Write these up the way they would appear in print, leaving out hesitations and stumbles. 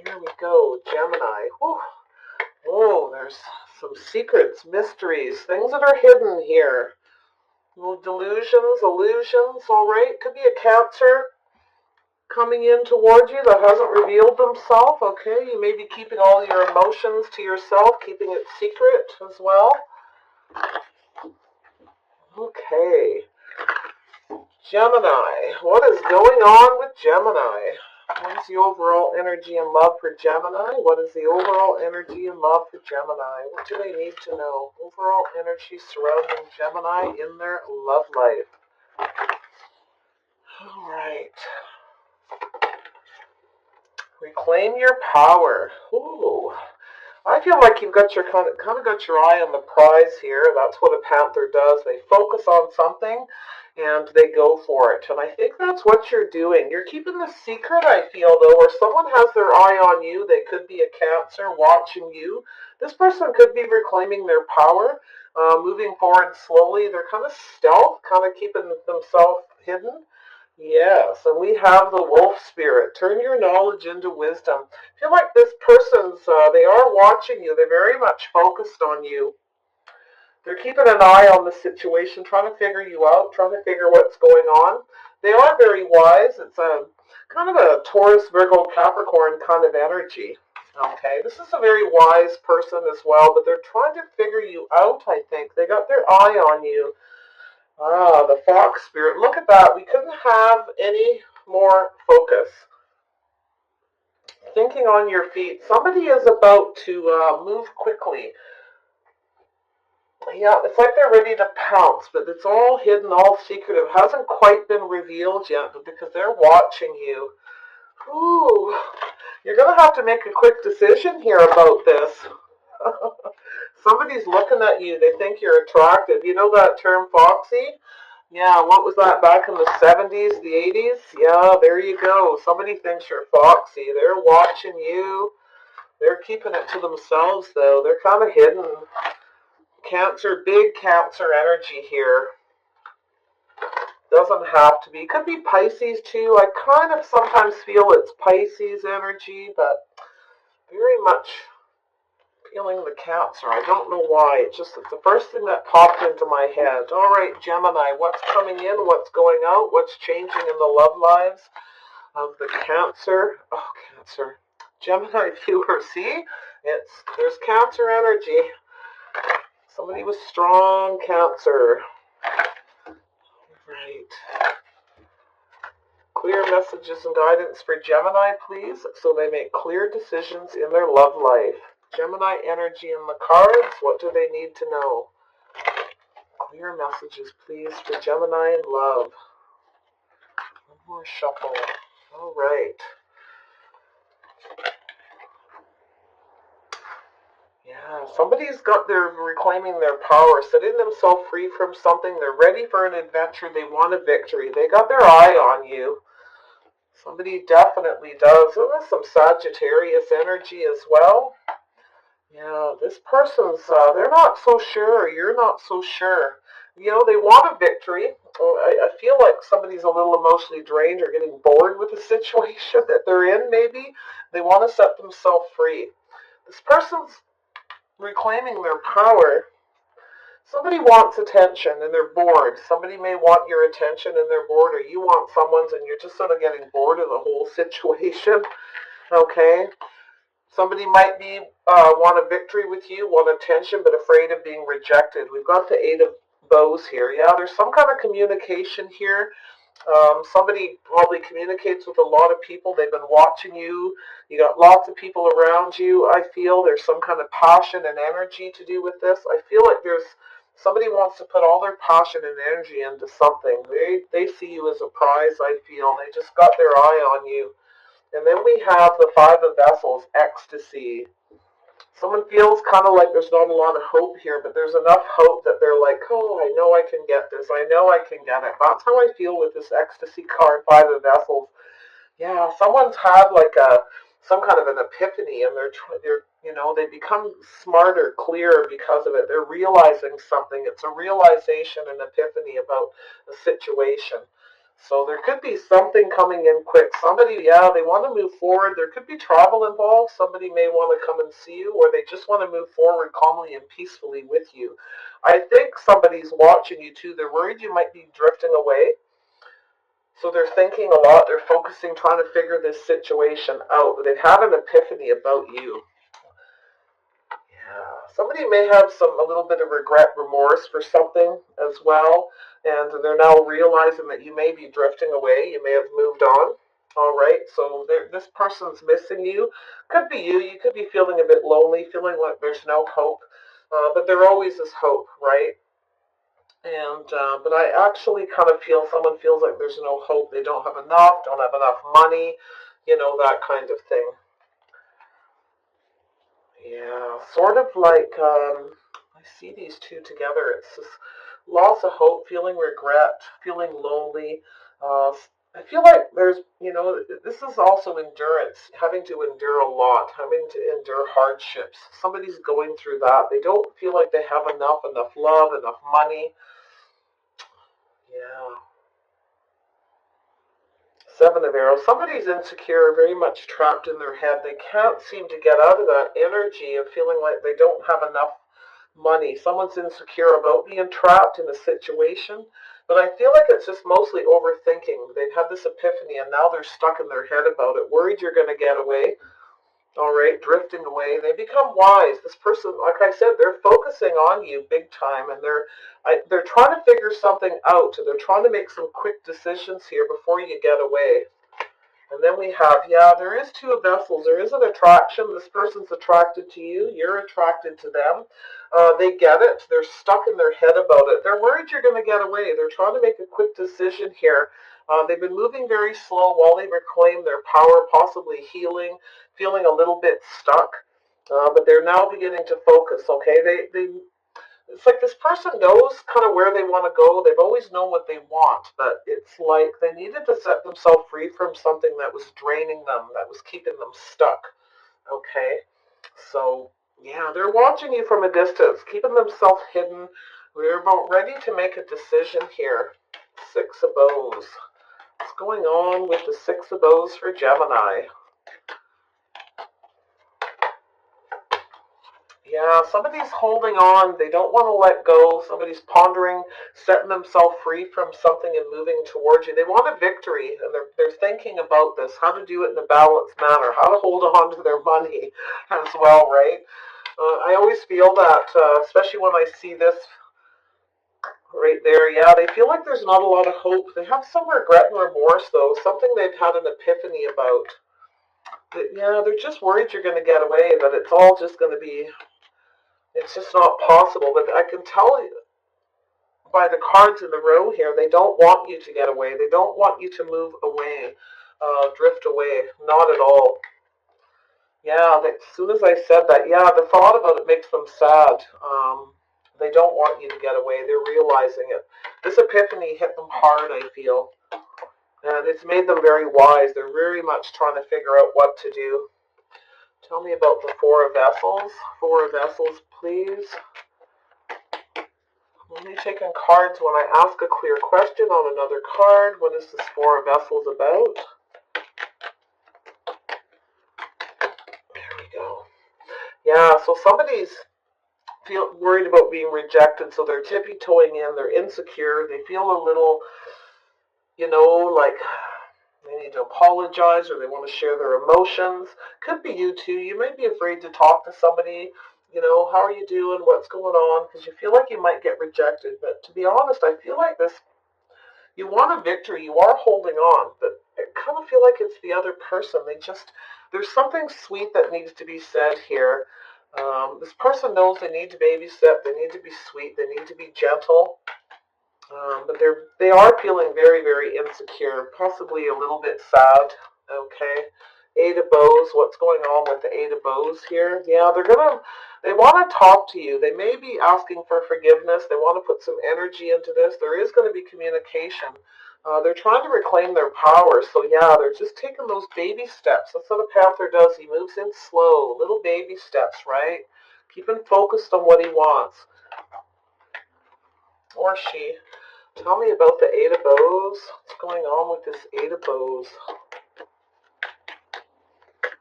Here we go, Gemini. Whew. Oh, there's some secrets, mysteries, things that are hidden here. Little delusions, illusions, all right. Could be a Cancer coming in toward you that hasn't revealed themselves. Okay, you may be keeping all your emotions to yourself, keeping it secret as well. Okay. Gemini. What is going on with Gemini? What is the overall energy and love for Gemini? What is the overall energy and love for Gemini? What do they need to know? Overall energy surrounding Gemini in their love life. All right. Reclaim your power. Ooh. I feel like you've got your kind of got your eye on the prize here. That's what a Panther does. They focus on something and they go for it. And I think that's what you're doing. You're keeping the secret, I feel, though, or someone has their eye on you. They could be a Cancer watching you. This person could be reclaiming their power, moving forward slowly. They're kind of stealth, kind of keeping themselves hidden. Yes, and we have the wolf spirit. Turn your knowledge into wisdom. I feel like this person's, they are watching you. They're very much focused on you. They're keeping an eye on the situation, trying to figure you out, trying to figure what's going on. They are very wise. It's a kind of a Taurus, Virgo, Capricorn kind of energy. Okay, this is a very wise person as well, but they're trying to figure you out, I think. They got their eye on you. Ah, the fox spirit. Look at that. We couldn't have any more focus. Thinking on your feet. Somebody is about to move quickly. Yeah, it's like they're ready to pounce, but it's all hidden, all secretive. Hasn't quite been revealed yet, but because they're watching you. Ooh, you're going to have to make a quick decision here about this. Somebody's looking at you. They think you're attractive. You know that term, foxy? Yeah, what was that back in the 70s, the 80s? Yeah, there you go. Somebody thinks you're foxy. They're watching you. They're keeping it to themselves, though. They're kind of hidden. Cancer, big Cancer energy here. Doesn't have to be. Could be Pisces, too. I kind of sometimes feel it's Pisces energy, but very much feeling the Cancer. I don't know why. It's the first thing that popped into my head. All right, Gemini, what's coming in? What's going out? What's changing in the love lives of the Cancer? Oh, Cancer. Gemini viewer, see? There's Cancer energy. Somebody with strong Cancer. Right. Clear messages and guidance for Gemini, please, so they make clear decisions in their love life. Gemini energy in the cards. What do they need to know? Clear messages, please, for Gemini in love. One more shuffle. All right. Yeah, somebody's they're reclaiming their power, setting themselves free from something. They're ready for an adventure. They want a victory. They got their eye on you. Somebody definitely does. And there's some Sagittarius energy as well. Yeah, this person's, they're not so sure. You're not so sure. You know, they want a victory. I feel like somebody's a little emotionally drained or getting bored with the situation that they're in, maybe. They want to set themselves free. This person's reclaiming their power. Somebody wants attention and they're bored. Somebody may want your attention and they're bored, or you want someone's and you're just sort of getting bored of the whole situation. Okay? Somebody might be want a victory with you, want attention, but afraid of being rejected. We've got the Eight of Bows here. Yeah, there's some kind of communication here. Somebody probably communicates with a lot of people. They've been watching you. You got lots of people around you. I feel there's some kind of passion and energy to do with this. I feel like somebody wants to put all their passion and energy into something. They see you as a prize, I feel. They just got their eye on you. And then we have the Five of Vessels, ecstasy. Someone feels kind of like there's not a lot of hope here, but there's enough hope that they're like, oh, I know I can get this. I know I can get it. That's how I feel with this ecstasy card, Five of Vessels. Yeah, someone's had like some kind of an epiphany, and they become smarter, clearer because of it. They're realizing something. It's a realization, an epiphany about a situation. So there could be something coming in quick. Somebody, yeah, they want to move forward. There could be travel involved. Somebody may want to come and see you, or they just want to move forward calmly and peacefully with you. I think somebody's watching you too. They're worried you might be drifting away. So they're thinking a lot. They're focusing, trying to figure this situation out. They've had an epiphany about you. Yeah. Somebody may have a little bit of regret, remorse for something as well, and they're now realizing that you may be drifting away. You may have moved on. All right, so this person's missing you. Could be you. You could be feeling a bit lonely, feeling like there's no hope, but there always is hope, right? And but I actually kind of feel someone feels like there's no hope. They don't have enough money, that kind of thing. Yeah, sort of like I see these two together. It's just loss of hope, feeling regret, feeling lonely. I feel like this is also endurance, having to endure a lot, having to endure hardships. Somebody's going through that. They don't feel like they have enough love, enough money. Yeah. Seven of Arrows. Somebody's insecure, very much trapped in their head. They can't seem to get out of that energy of feeling like they don't have enough money. Someone's insecure about being trapped in a situation. But I feel like it's just mostly overthinking. They've had this epiphany and now they're stuck in their head about it, worried you're going to get away. All right, drifting away. They become wise. This person, like I said, they're focusing on you big time, and they're trying to figure something out. They're trying to make some quick decisions here before you get away. And then we have, yeah, there is two vessels. There is an attraction. This person's attracted to you. You're attracted to them. They get it. They're stuck in their head about it. They're worried you're going to get away. They're trying to make a quick decision here. They've been moving very slow while they reclaim their power, possibly healing, feeling a little bit stuck. But they're now beginning to focus, okay? It's like this person knows kind of where they want to go. They've always known what they want, but it's like they needed to set themselves free from something that was draining them, that was keeping them stuck. Okay? So, yeah, they're watching you from a distance, keeping themselves hidden. We're about ready to make a decision here. Six of Bows. What's going on with the Six of Bows for Gemini? Yeah, somebody's holding on. They don't want to let go. Somebody's pondering, setting themselves free from something and moving towards you. They want a victory, and they're thinking about this, how to do it in a balanced manner, how to hold on to their money as well, right? I always feel that, especially when I see this right there. Yeah, they feel like there's not a lot of hope. They have some regret and remorse, though, something they've had an epiphany about. But, yeah, they're just worried you're going to get away, that it's all just going to be, it's just not possible. But I can tell you by the cards in the row here, they don't want you to get away. They don't want you to move away, drift away. Not at all. Yeah, as soon as I said that, yeah, the thought about it makes them sad. They don't want you to get away. They're realizing it. This epiphany hit them hard, I feel. And it's made them very wise. They're very much trying to figure out what to do. Tell me about the Four of Vessels. Four of Vessels, please. I'm only taking cards when I ask a clear question on another card. What is this Four of Vessels about? There we go. Yeah, so somebody's worried about being rejected, so they're tippy-toeing in. They're insecure. They feel a little, like they need to apologize or they want to share their emotions. Could be you too. You might be afraid to talk to somebody. How are you doing? What's going on? Because you feel like you might get rejected. But to be honest, I feel like you want a victory. You are holding on. But I kind of feel like it's the other person. There's something sweet that needs to be said here. This person knows they need to babysit. They need to be sweet. They need to be gentle. But they are feeling very, very insecure, possibly a little bit sad. Okay, Eight of Bows. What's going on with the Eight of Bows here? Yeah, they want to talk to you. They may be asking for forgiveness. They want to put some energy into this. There is going to be communication. They're trying to reclaim their power. So yeah, they're just taking those baby steps. That's what a Panther does. He moves in slow, little baby steps, right? Keeping focused on what he wants. Or she. Tell me about the Eight of Bows. What's going on with this Eight of Bows?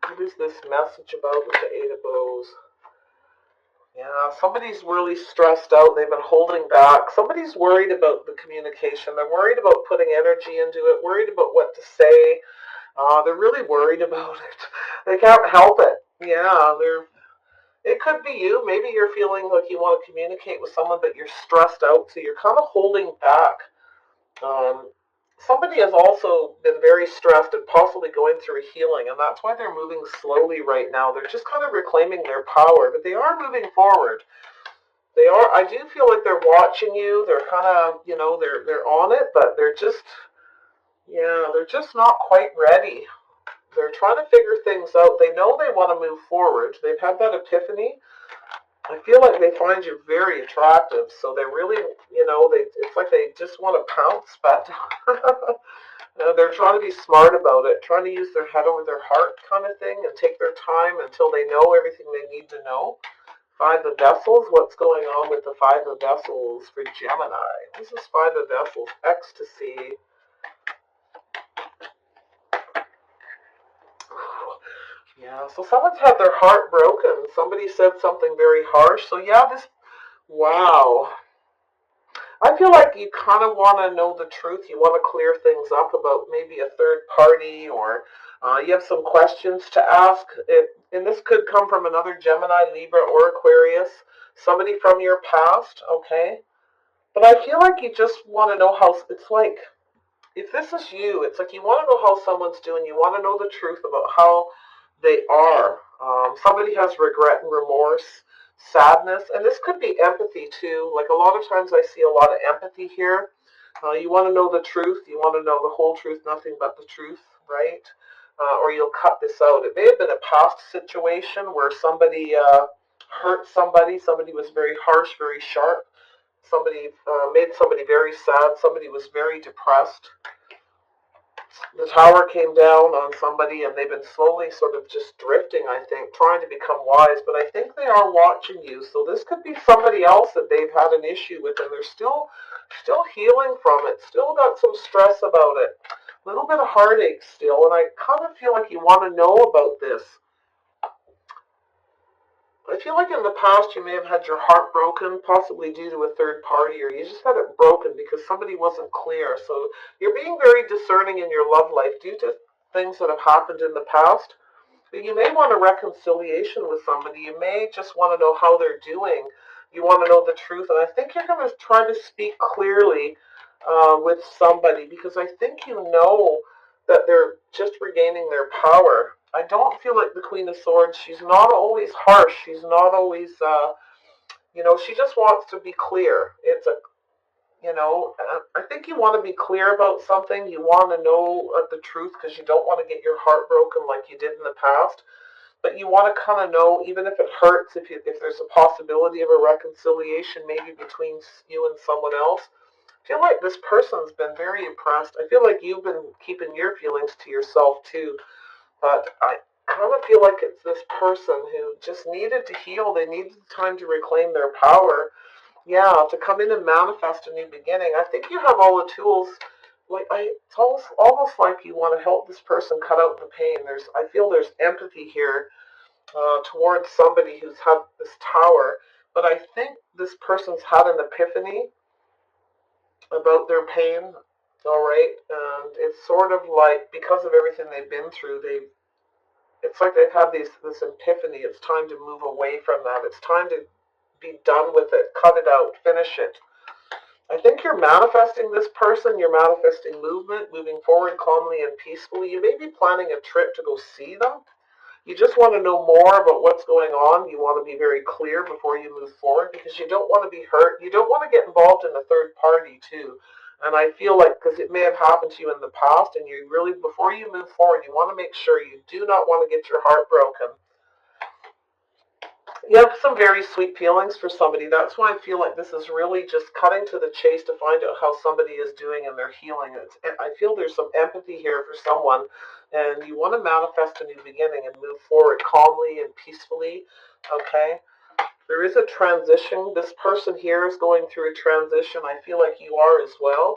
What is this message about with the Eight of Bows? Yeah, somebody's really stressed out. They've been holding back. Somebody's worried about the communication. They're worried about putting energy into it, worried about what to say. They're really worried about it. They can't help it. Yeah, it could be you. Maybe you're feeling like you want to communicate with someone, but you're stressed out, so you're kind of holding back. Um, Somebody has also been very stressed and possibly going through healing, and that's why they're moving slowly right now. They're just kind of reclaiming their power, but they are moving forward. They are. I do feel like they're watching you. They're kind of, they're on it, but they're just not quite ready. They're trying to figure things out. They know they want to move forward. They've had that epiphany. I feel like they find you very attractive, so they really, it's like they just want to pounce, but they're trying to be smart about it, trying to use their head over their heart kind of thing and take their time until they know everything they need to know. Five of Vessels, what's going on with the Five of Vessels for Gemini? This is Five of Vessels, ecstasy. Yeah, so someone's had their heart broken. Somebody said something very harsh. So yeah, wow. I feel like you kind of want to know the truth. You want to clear things up about maybe a third party, or you have some questions to ask. And this could come from another Gemini, Libra, or Aquarius, somebody from your past, okay? But I feel like you just want to know how, it's like, if this is you, it's like you want to know how someone's doing. You want to know the truth about how they are. Somebody has regret and remorse, sadness, and this could be empathy too. Like a lot of times I see a lot of empathy here. You want to know the truth. You want to know the whole truth, nothing but the truth, right? Or you'll cut this out. It may have been a past situation where somebody hurt somebody. Somebody was very harsh, very sharp. Somebody made somebody very sad. Somebody was very depressed. The tower came down on somebody, and they've been slowly sort of just drifting, I think, trying to become wise, but I think they are watching you. So this could be somebody else that they've had an issue with, and they're still healing from it, still got some stress about it, a little bit of heartache still, and I kind of feel like you want to know about this. I feel like in the past you may have had your heart broken, possibly due to a third party, or you just had it broken because somebody wasn't clear. So you're being very discerning in your love life due to things that have happened in the past. But you may want a reconciliation with somebody. You may just want to know how they're doing. You want to know the truth. And I think you're going to try to speak clearly with somebody, because I think you know that they're just regaining their power. I don't feel like the Queen of Swords. She's not always harsh. She's not always, she just wants to be clear. I think you want to be clear about something. You want to know the truth because you don't want to get your heart broken like you did in the past. But you want to kind of know, even if it hurts, if there's a possibility of a reconciliation maybe between you and someone else. I feel like this person's been very impressed. I feel like you've been keeping your feelings to yourself too. But I kind of feel like it's this person who just needed to heal. They needed time to reclaim their power. Yeah, to come in and manifest a new beginning. I think you have all the tools. It's almost like you want to help this person cut out the pain. I feel there's empathy here towards somebody who's had this tower. But I think this person's had an epiphany about their pain. All right, and it's sort of like, because of everything they've been through, it's like they've had this epiphany. It's time to move away from that. It's time to be done with it. Cut it out. Finish it. I think you're manifesting this person. You're manifesting movement, moving forward calmly and peacefully. You may be planning a trip to go see them. You just want to know more about what's going on. You want to be very clear before you move forward, because you don't want to be hurt. You don't want to get involved in a third party too. And I feel like, because it may have happened to you in the past, and you really, before you move forward, you want to make sure you do not want to get your heart broken. You have some very sweet feelings for somebody. That's why I feel like this is really just cutting to the chase to find out how somebody is doing and their healing. I feel there's some empathy here for someone, and you want to manifest a new beginning and move forward calmly and peacefully, okay? There is a transition. This person here is going through a transition. I feel like you are as well.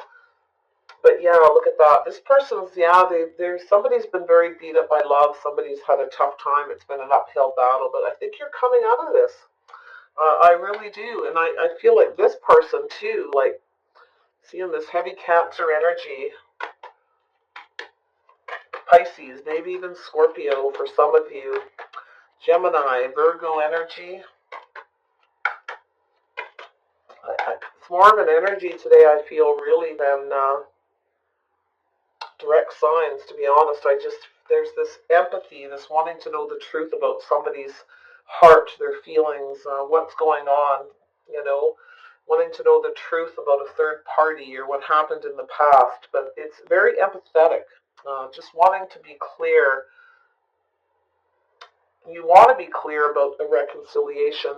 But yeah, look at that. This person's, yeah, there's somebody's been very beat up by love. Somebody's had a tough time. It's been an uphill battle. But I think you're coming out of this. I really do. And I feel like this person too, like seeing this heavy Cancer energy, Pisces, maybe even Scorpio for some of you, Gemini, Virgo energy. It's more of an energy today, I feel, really, than direct signs, to be honest. There's this empathy, this wanting to know the truth about somebody's heart, their feelings, what's going on, wanting to know the truth about a third party or what happened in the past. But it's very empathetic, just wanting to be clear. You want to be clear about the reconciliation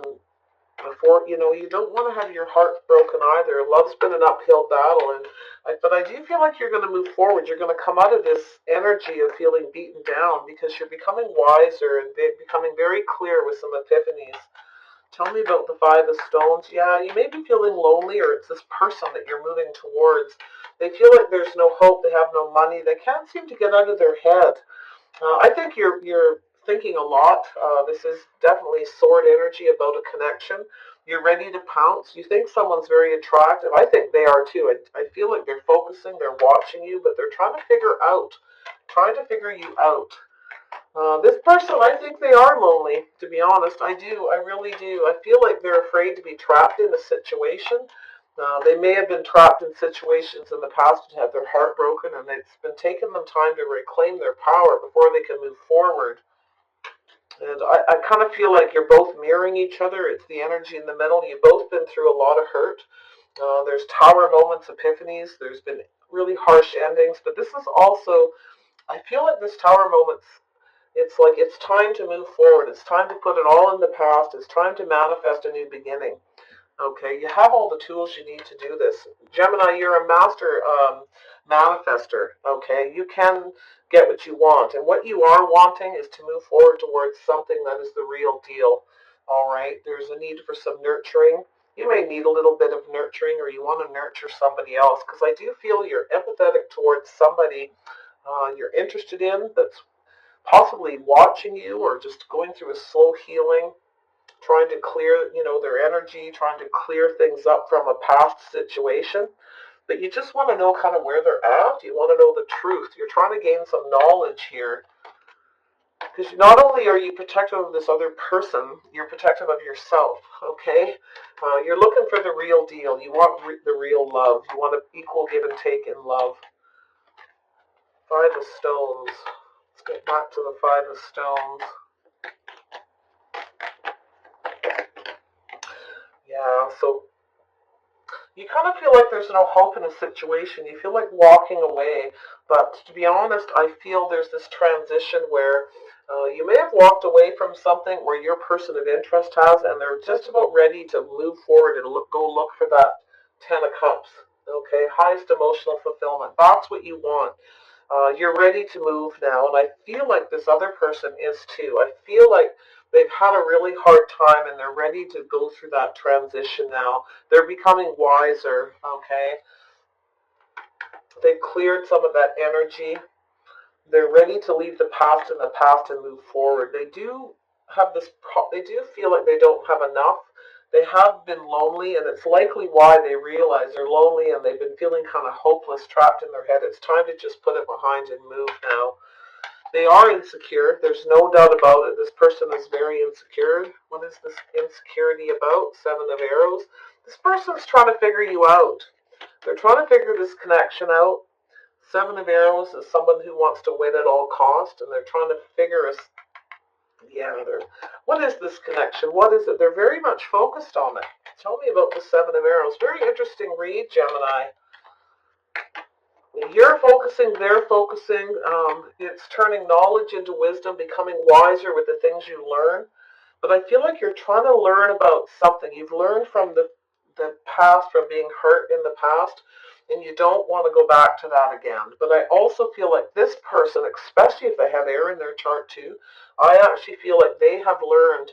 before, you don't want to have your heart broken either. Love's been an uphill battle, but I do feel like you're going to move forward. You're going to come out of this energy of feeling beaten down because you're becoming wiser and becoming very clear with some epiphanies. Tell me about the Five of Stones. Yeah, you may be feeling lonely, or it's this person that you're moving towards. They feel like there's no hope. They have no money. They can't seem to get out of their head. I think you're thinking a lot. This is definitely sword energy about a connection. You're ready to pounce. You think someone's very attractive. I think they are too. I feel like they're focusing, they're watching you, but they're trying to figure you out. This person, I think they are lonely, to be honest. I do. I really do. I feel like they're afraid to be trapped in a situation. They may have been trapped in situations in the past and had their heart broken, and it's been taking them time to reclaim their power before they can move forward. And I kind of feel like you're both mirroring each other. It's the energy in the middle. You've both been through a lot of hurt. There's tower moments, epiphanies. There's been really harsh endings. But this is also, I feel like this tower moments, it's like it's time to move forward. It's time to put it all in the past. It's time to manifest a new beginning. Okay, you have all the tools you need to do this. Gemini, you're a master manifester. Okay, you can get what you want. And what you are wanting is to move forward towards something that is the real deal. All right, there's a need for some nurturing. You may need a little bit of nurturing, or you want to nurture somebody else, because I do feel you're empathetic towards somebody you're interested in that's possibly watching you or just going through a slow healing, trying to clear, their energy, trying to clear things up from a past situation. But you just want to know kind of where they're at. You want to know the truth. You're trying to gain some knowledge here. Because not only are you protective of this other person, you're protective of yourself, okay? You're looking for the real deal. You want the real love. You want an equal give and take in love. Five of Stones. Let's get back to the Five of Stones. Yeah, so you kind of feel like there's no hope in a situation. You feel like walking away. But to be honest, I feel there's this transition where you may have walked away from something where your person of interest has, and they're just about ready to move forward and go look for that Ten of Cups. Okay, highest emotional fulfillment. That's what you want. You're ready to move now, and I feel like this other person is too. I feel like they've had a really hard time, and they're ready to go through that transition now. They're becoming wiser, okay? They've cleared some of that energy. They're ready to leave the past in the past and move forward. They do have this, they do feel like they don't have enough. They have been lonely, and it's likely why they realize they're lonely and they've been feeling kind of hopeless, trapped in their head. It's time to just put it behind and move now. They are insecure. There's no doubt about it. This person is very insecure. What is this insecurity about? Seven of Arrows. This person's trying to figure you out. They're trying to figure this connection out. Seven of Arrows is someone who wants to win at all cost, and they're trying to figure what is this connection? What is it? They're very much focused on it. Tell me about the Seven of Arrows. Very interesting read, Gemini. You're focusing, they're focusing. It's turning knowledge into wisdom, becoming wiser with the things you learn. But I feel like you're trying to learn about something. You've learned from the past, from being hurt in the past, and you don't want to go back to that again. But I also feel like this person, especially if they have air in their chart too, I actually feel like they have learned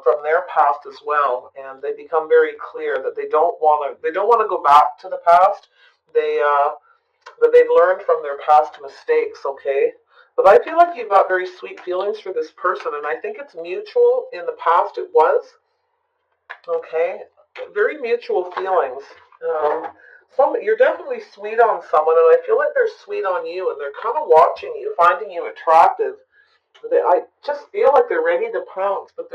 from their past as well, and they become very clear that they don't want to go back to the past. They that they've learned from their past mistakes. Okay, but I feel like you've got very sweet feelings for this person, and I think it's mutual. In the past, it was okay, very mutual feelings. You're definitely sweet on someone, and I feel like they're sweet on you, and they're kind of watching you, finding you attractive. I just feel like they're ready to pounce, but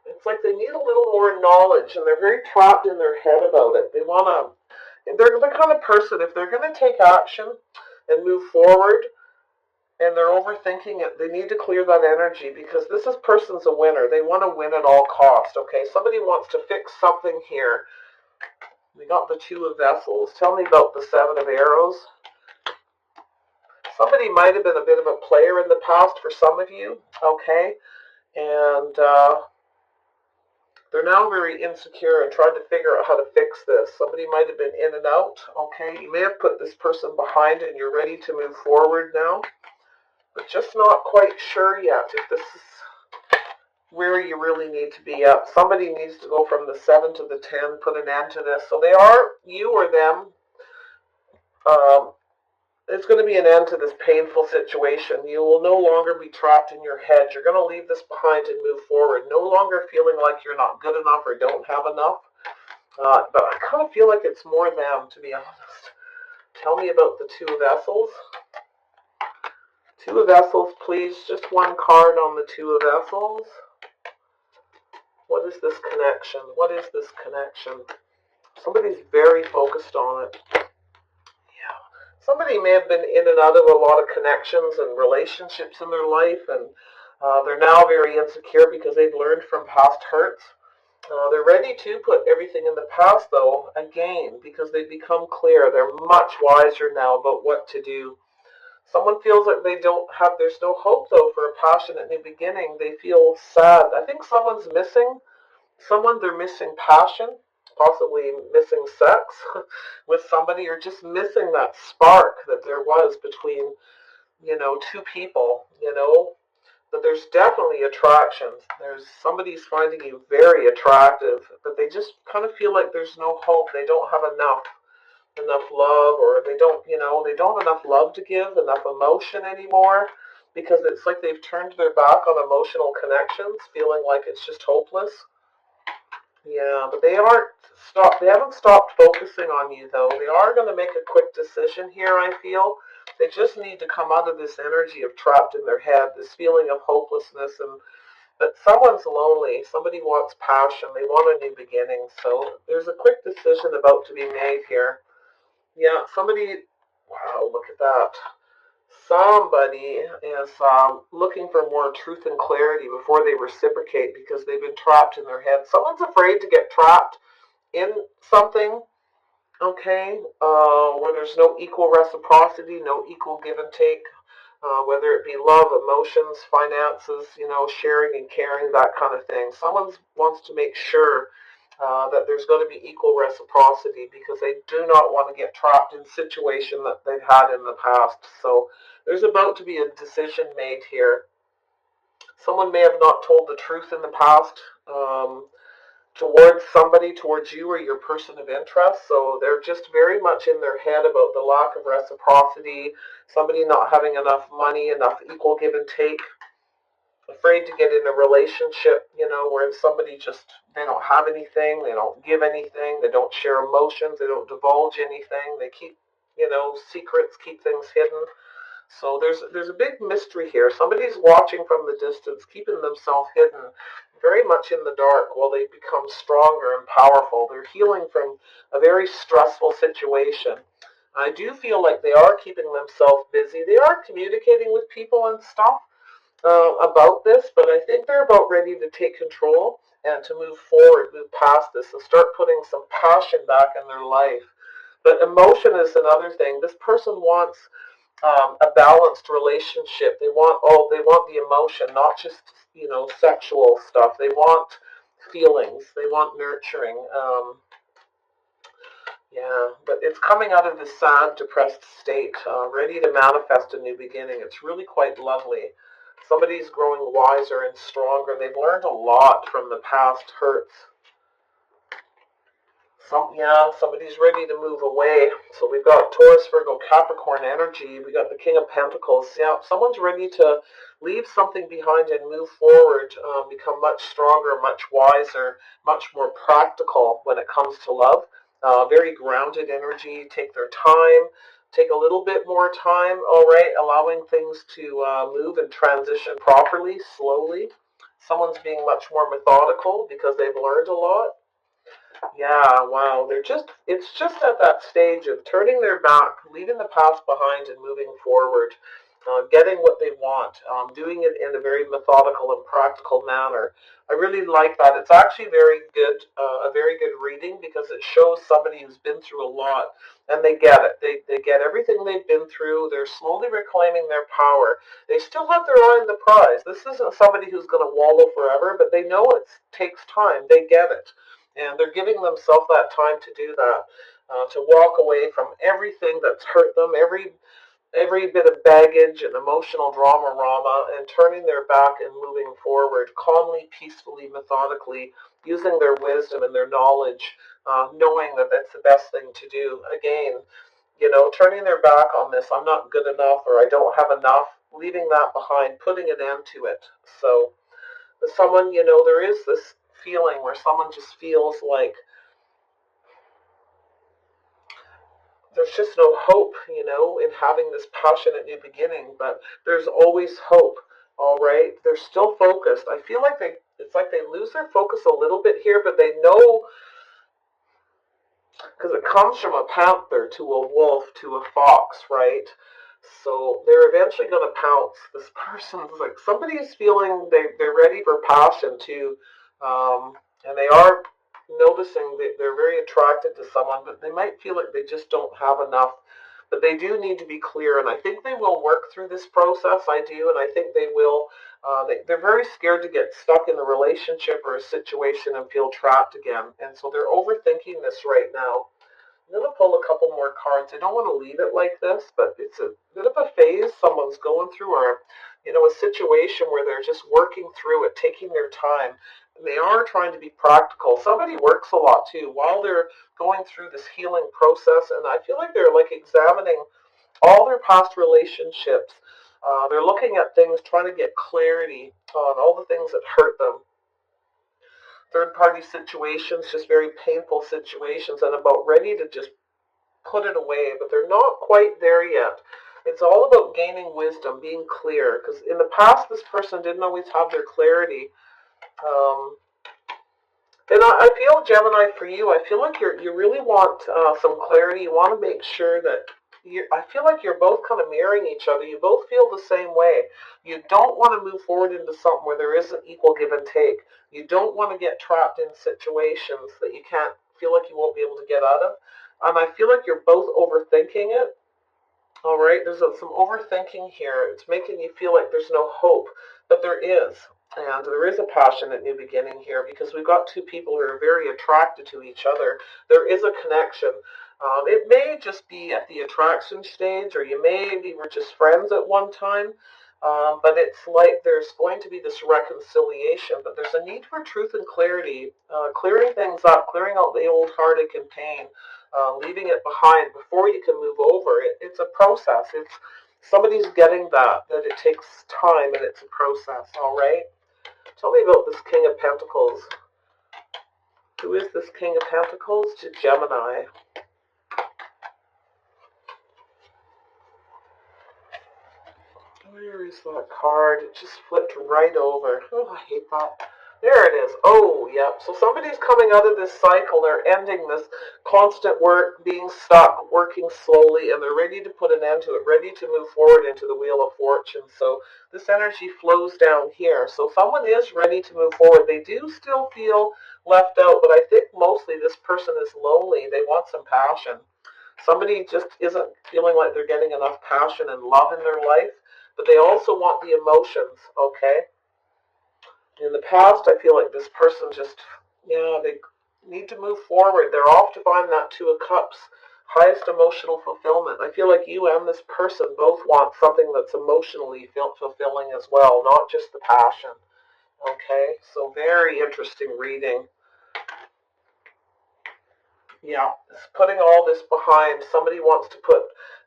it's like they need a little more knowledge, and they're very trapped in their head about it. They're the kind of person, if they're going to take action and move forward, and they're overthinking it, they need to clear that energy, because person's a winner. They want to win at all cost. Okay, somebody wants to fix something here. We got the Two of Vessels. Tell me about the Seven of Arrows. Somebody might have been a bit of a player in the past for some of you. Okay, and they're now very insecure and trying to figure out how to fix this. Somebody might have been in and out. Okay, you may have put this person behind and you're ready to move forward now, but just not quite sure yet if this is where you really need to be at. Somebody needs to go from the 7 to the 10, put an end to this. So they are, you or them, it's going to be an end to this painful situation. You will no longer be trapped in your head. You're going to leave this behind and move forward. No longer feeling like you're not good enough or don't have enough. But I kind of feel like it's more them, to be honest. Tell me about the Two of Vessels. Two of Vessels, please. Just one card on the Two of Vessels. What is this connection? What is this connection? Somebody's very focused on it. Yeah. Somebody may have been in and out of a lot of connections and relationships in their life, and they're now very insecure because they've learned from past hurts. They're ready to put everything in the past, though, again, because they've become clear. They're much wiser now about what to do. Someone feels like there's no hope, though, for a passionate new beginning. They feel sad. I think they're missing passion, possibly missing sex with somebody, or just missing that spark that there was between, two people, But there's definitely attractions. Somebody's finding you very attractive, but they just kind of feel like there's no hope. They don't have enough love, or they don't have enough love to give, enough emotion anymore, because it's like they've turned their back on emotional connections, feeling like it's just hopeless. Yeah, but they haven't stopped focusing on you, though. They are going to make a quick decision here, I feel. They just need to come out of this energy of trapped in their head, this feeling of hopelessness, and that someone's lonely. Somebody wants passion. They want a new beginning. So there's a quick decision about to be made here. Yeah, wow, look at that. Somebody is looking for more truth and clarity before they reciprocate, because they've been trapped in their head. Someone's afraid to get trapped in something, okay, where there's no equal reciprocity, no equal give and take, whether it be love, emotions, finances, sharing and caring, that kind of thing. Someone wants to make sure that there's going to be equal reciprocity, because they do not want to get trapped in a situation that they've had in the past. So there's about to be a decision made here. Someone may have not told the truth in the past, towards you or your person of interest. So they're just very much in their head about the lack of reciprocity, somebody not having enough money, enough equal give and take, afraid to get in a relationship, where they don't have anything, they don't give anything, they don't share emotions, they don't divulge anything, they keep, secrets, keep things hidden. So there's a big mystery here. Somebody's watching from the distance, keeping themselves hidden, very much in the dark, while they become stronger and powerful. They're healing from a very stressful situation. I do feel like they are keeping themselves busy. They are communicating with people and stuff about this, but I think they're about ready to take control and to move forward, move past this, and start putting some passion back in their life. But emotion is another thing. This person wants a balanced relationship. They want the emotion, not just sexual stuff. They want feelings. They want nurturing. Yeah, but it's coming out of this sad, depressed state, ready to manifest a new beginning. It's really quite lovely. Somebody's growing wiser and stronger. They've learned a lot from the past hurts. Somebody's ready to move away. So we've got Taurus, Virgo, Capricorn energy. We got the King of Pentacles. Yeah, someone's ready to leave something behind and move forward, become much stronger, much wiser, much more practical when it comes to love. Very grounded energy. Take their time. Take a little bit more time, all right, allowing things to move and transition properly, slowly. Someone's being much more methodical because they've learned a lot. Yeah, wow. It's just at that stage of turning their back, leaving the past behind and moving forward, getting what they want, doing it in a very methodical and practical manner. I really like that. It's actually very good, a very good reading because it shows somebody who's been through a lot and they get it. They get everything they've been through. They're slowly reclaiming their power. They still have their eye on the prize. This isn't somebody who's going to wallow forever, but they know it takes time. They get it. And they're giving themselves that time to do that, to walk away from everything that's hurt them, every bit of baggage and emotional drama, and turning their back and moving forward calmly, peacefully, methodically, using their wisdom and their knowledge, knowing that that's the best thing to do. Again, turning their back on this, I'm not good enough or I don't have enough, leaving that behind, putting an end to it. So someone, there is this feeling where someone just feels like there's just no hope, in having this passionate new beginning, but there's always hope, all right? They're still focused. I feel like it's like they lose their focus a little bit here, but they know, because it comes from a panther to a wolf to a fox, right? So they're eventually going to pounce. This person's like, somebody's feeling they're ready for passion too, and they are noticing that they're very attracted to someone, but they might feel like they just don't have enough. But they do need to be clear, and I think they will work through this process. I do, and I think they will. They're very scared to get stuck in a relationship or a situation and feel trapped again, and so they're overthinking this right now. I'm going to pull a couple more cards. I don't want to leave it like this, but it's a bit of a phase someone's going through, or, a situation where they're just working through it, taking their time. And they are trying to be practical. Somebody works a lot too while they're going through this healing process, and I feel like they're like examining all their past relationships. They're looking at things, trying to get clarity on all the things that hurt them, third-party situations, just very painful situations, and about ready to just put it away, but they're not quite there yet. It's all about gaining wisdom, being clear, because in the past this person didn't always have their clarity. And I feel, Gemini, for you, I feel like you really want some clarity. You want to make sure that I feel like you're both kind of mirroring each other. You both feel the same way. You don't want to move forward into something where there isn't equal give and take. You don't want to get trapped in situations that you can't feel like you won't be able to get out of. And I feel like you're both overthinking it. All right, there's some overthinking here. It's making you feel like there's no hope, but there is. And there is a passionate new beginning here because we've got two people who are very attracted to each other. There is a connection. It may just be at the attraction stage, or you maybe were just friends at one time. But it's like there's going to be this reconciliation, but there's a need for truth and clarity, clearing things up, clearing out the old heartache and pain, leaving it behind before you can move over. It's a process. It's somebody's getting that it takes time and it's a process. All right. Tell me about this King of Pentacles. Who is this King of Pentacles? To Gemini. Where is that card? It just flipped right over. Oh, I hate that. There it is. Oh, yep. So somebody's coming out of this cycle. They're ending this constant work, being stuck, working slowly, and they're ready to put an end to it, ready to move forward into the Wheel of Fortune. So this energy flows down here. So someone is ready to move forward. They do still feel left out, but I think mostly this person is lonely. They want some passion. Somebody just isn't feeling like they're getting enough passion and love in their life, but they also want the emotions, okay? In the past, I feel like this person just, they need to move forward. They're off to find that Two of Cups. Highest emotional fulfillment. I feel like you and this person both want something that's emotionally fulfilling as well, not just the passion. Okay, so very interesting reading. Yeah, putting all this behind. Somebody wants to put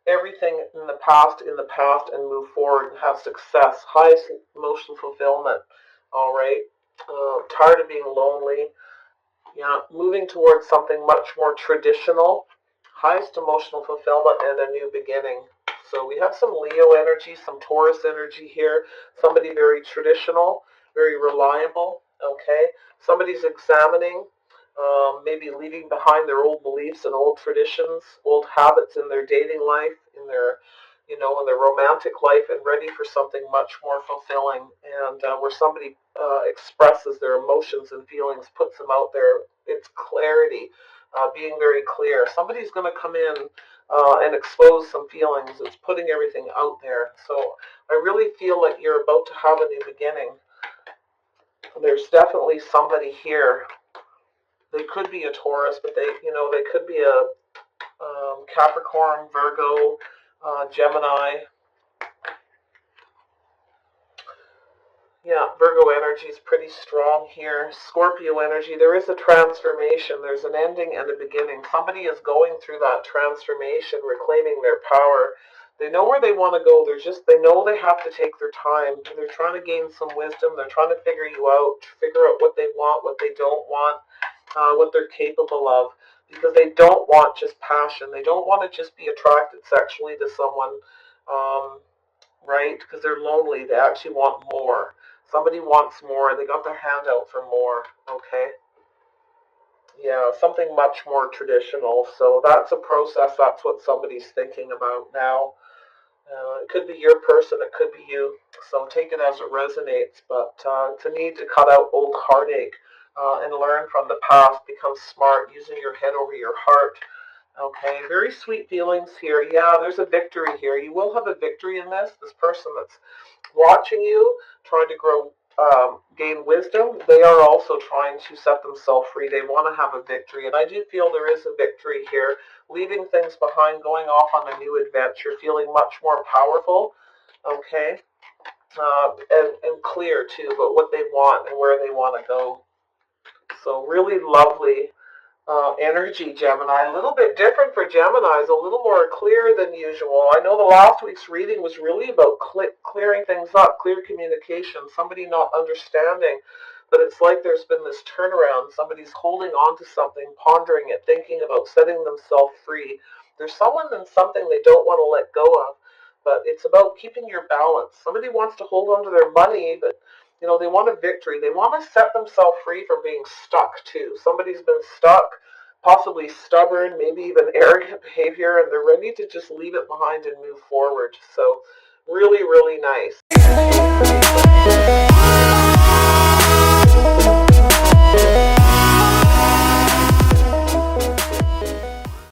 everything in the past and move forward and have success. Highest emotional fulfillment. All right. Tired of being lonely. Yeah, moving towards something much more traditional. Highest emotional fulfillment and a new beginning. So we have some Leo energy, some Taurus energy here. Somebody very traditional, very reliable. Okay. Somebody's examining, maybe leaving behind their old beliefs and old traditions, old habits in their dating life, in their romantic life, and ready for something much more fulfilling, and where somebody expresses their emotions and feelings, puts them out there. It's clarity, being very clear. Somebody's going to come in and expose some feelings. It's putting everything out there. So I really feel like you're about to have a new beginning. There's definitely somebody here. They could be a Taurus, but they could be a Capricorn, Virgo, Gemini. Yeah, Virgo energy is pretty strong here. Scorpio energy, there is a transformation. There's an ending and a beginning. Somebody is going through that transformation, reclaiming their power. They know where they want to go. They know they have to take their time. They're trying to gain some wisdom. They're trying to figure you out, figure out what they want, what they don't want, what they're capable of, because they don't want just passion. They don't want to just be attracted sexually to someone, right? Because they're lonely. They actually want more. Somebody wants more. They got their hand out for more. Okay. Yeah, something much more traditional. So that's a process. That's what somebody's thinking about now. It could be your person. It could be you. So take it as it resonates. But it's a need to cut out old heartache and learn from the past. Become smart, using your head over your heart. Okay, very sweet feelings here. Yeah, there's a victory here. You will have a victory in this. This person that's watching you, trying to grow, gain wisdom, they are also trying to set themselves free. They want to have a victory. And I do feel there is a victory here. Leaving things behind, going off on a new adventure, feeling much more powerful. Okay, and clear too about what they want and where they want to go. So really lovely energy, Gemini. A little bit different for Geminis, a little more clear than usual. I know the last week's reading was really about clearing things up, clear communication, somebody not understanding. But it's like there's been this turnaround. Somebody's holding on to something, pondering it, thinking about setting themselves free. There's someone and something they don't want to let go of. But it's about keeping your balance. Somebody wants to hold on to their money, but they want a victory. They want to set themselves free from being stuck too. Somebody's been stuck, possibly stubborn, maybe even arrogant behavior, and they're ready to just leave it behind and move forward. So really, really nice.